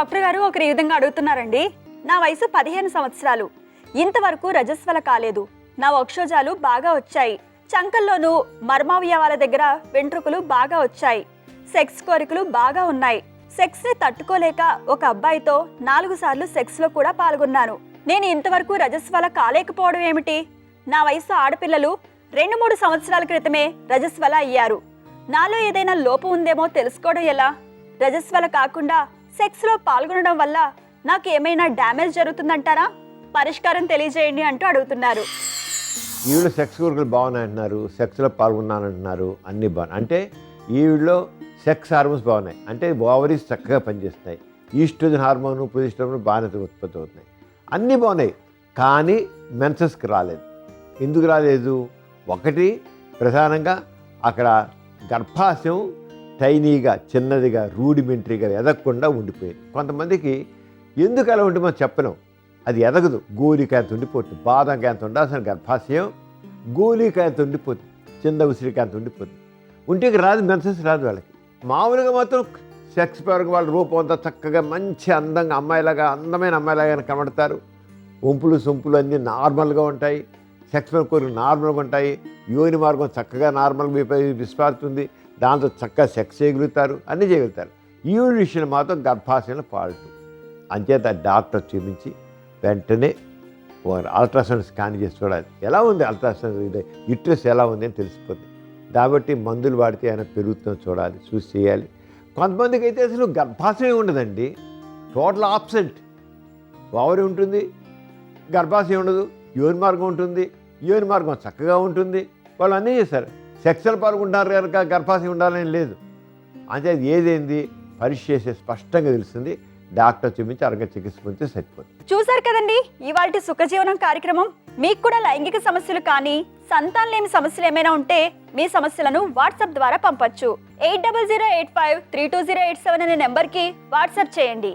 Doctor గారు ఒకరు ఈ విధంగా అడుగుతున్నారండి. నా వయసు 15 సంవత్సరాలు. ఇంతవరకు రజస్వల కాలేదు. నా వక్షోజాలు బాగా వచ్చాయి. చంకల్లోనూ మర్మావయవాల దగ్గర వెంట్రుకలు బాగా వచ్చాయి. సెక్స్ కోరికలు బాగా ఉన్నాయి. సెక్స్ ని తట్టుకోలేక ఒక అబ్బాయితో 4 సార్లు సెక్స్ లో కూడా పాల్గొన్నాను. నేను ఇంతవరకు రజస్వల కాలేకపోవడం ఏమిటి? నా వయసు ఆడపిల్లలు 2-3 సంవత్సరాల క్రితమే రజస్వల అయ్యారు. నాలో ఏదైనా లోపం ఉందేమో తెలుసుకోవడం ఎలా? రజస్వల కాకుండా సెక్స్ లో పాల్గొనడం వల్ల నాకు ఏమైనా డ్యామేజ్ జరుగుతుందంటారా? పరిష్కారం తెలియజేయండి అంటూ అడుగుతున్నారు. ఈవిడ సెక్స్ కోరికలు బాగున్నాయి అంటున్నారు, సెక్స్లో పాల్గొన్నానంటున్నారు, అన్నీ బాగున్నాయి. అంటే ఈవిడలో సెక్స్ హార్మోన్స్ బాగున్నాయి, అంటే ఓవరీస్ చక్కగా పనిచేస్తున్నాయి, ఈస్ట్రోజన్ హార్మోను ప్రొజెస్టెరాన్ బాగానే ఉత్పత్తి అవుతున్నాయి, అన్నీ బాగున్నాయి. కానీ మెన్సెస్కి రాలేదు. ఎందుకు రాలేదు? ఒకటి ప్రధానంగా అక్కడ గర్భాశయం టైనీగా, చిన్నదిగా, రూడిమెంటరీగా ఎదగకుండా ఉండిపోయింది. కొంతమందికి ఎందుకు అలా ఉంటే మనం చెప్పలేం. అది ఎదగదు. గోలికాయంత ఉండిపోతుంది. బాదంకాయంత ఉండాల్సిన గర్భాశయం గోలికాయంత ఉండిపోతుంది, చిన్న ఉసిరికాయంత ఉండిపోతుంది. ఉంటేకి రాదు, మెన్సెస్ రాదు వాళ్ళకి. మామూలుగా మాత్రం సెక్స్ పరంగా వాళ్ళ రూపం అంతా చక్కగా మంచి అందంగా అమ్మాయిలాగా, అందమైన అమ్మాయిలాగా కనబడతారు. వంపులు సొంపులు అన్నీ నార్మల్గా ఉంటాయి. సెక్స్ పరంగా కోరికలు నార్మల్గా ఉంటాయి. యోని మార్గం చక్కగా నార్మల్గా విస్పారుతుంది. దాంతో చక్కగా సెక్స్ చేయగలుగుతారు, అన్నీ చేయగలుగుతారు. ఈ విషయంలో మాత్రం గర్భాశయంలో ఫాల్ట్. అంచేత డాక్టర్ చూపించి వెంటనే అల్ట్రాసౌండ్ స్కాన్ చేసి చూడాలి, ఎలా ఉంది అల్ట్రాసౌండ్ యుట్రస్ ఎలా ఉంది అని తెలిసిపోతుంది. కాబట్టి మందులు వాడితే ఏమైనా పెరుగుతుందో చూడాలి, చూసి చేయాలి. కొంతమందికి అయితే అసలు గర్భాశయం ఉండదండి, టోటల్ ఆబ్సెంట్. ఓవరీ ఉంటుంది, గర్భాశయం ఉండదు. యోని మార్గం ఉంటుంది, యోని మార్గం చక్కగా ఉంటుంది. వాళ్ళు అన్నీ చేస్తారు. సెక్సులు పాల్గొంటున్నారు కనుక గర్భాశయం ఉండాలని లేదు. అంటే ఏదైంది పరీక్ష చేసే స్పష్టంగా తెలుస్తుంది. డాక్టర్ చూపించి ఆరోగ్య చికిత్స పొందితే సరిపోతుంది. చూసారు కదండి ఇవాల్టి సుఖజీవనం కార్యక్రమం. మీకు కూడా లైంగిక సమస్యలు కానీ సంతానలేమి సమస్యలు ఏమైనా ఉంటే మీ సమస్యలను వాట్సాప్ ద్వారా పంపొచ్చు. 8008532087 అనే నెంబర్కి వాట్సాప్ చేయండి.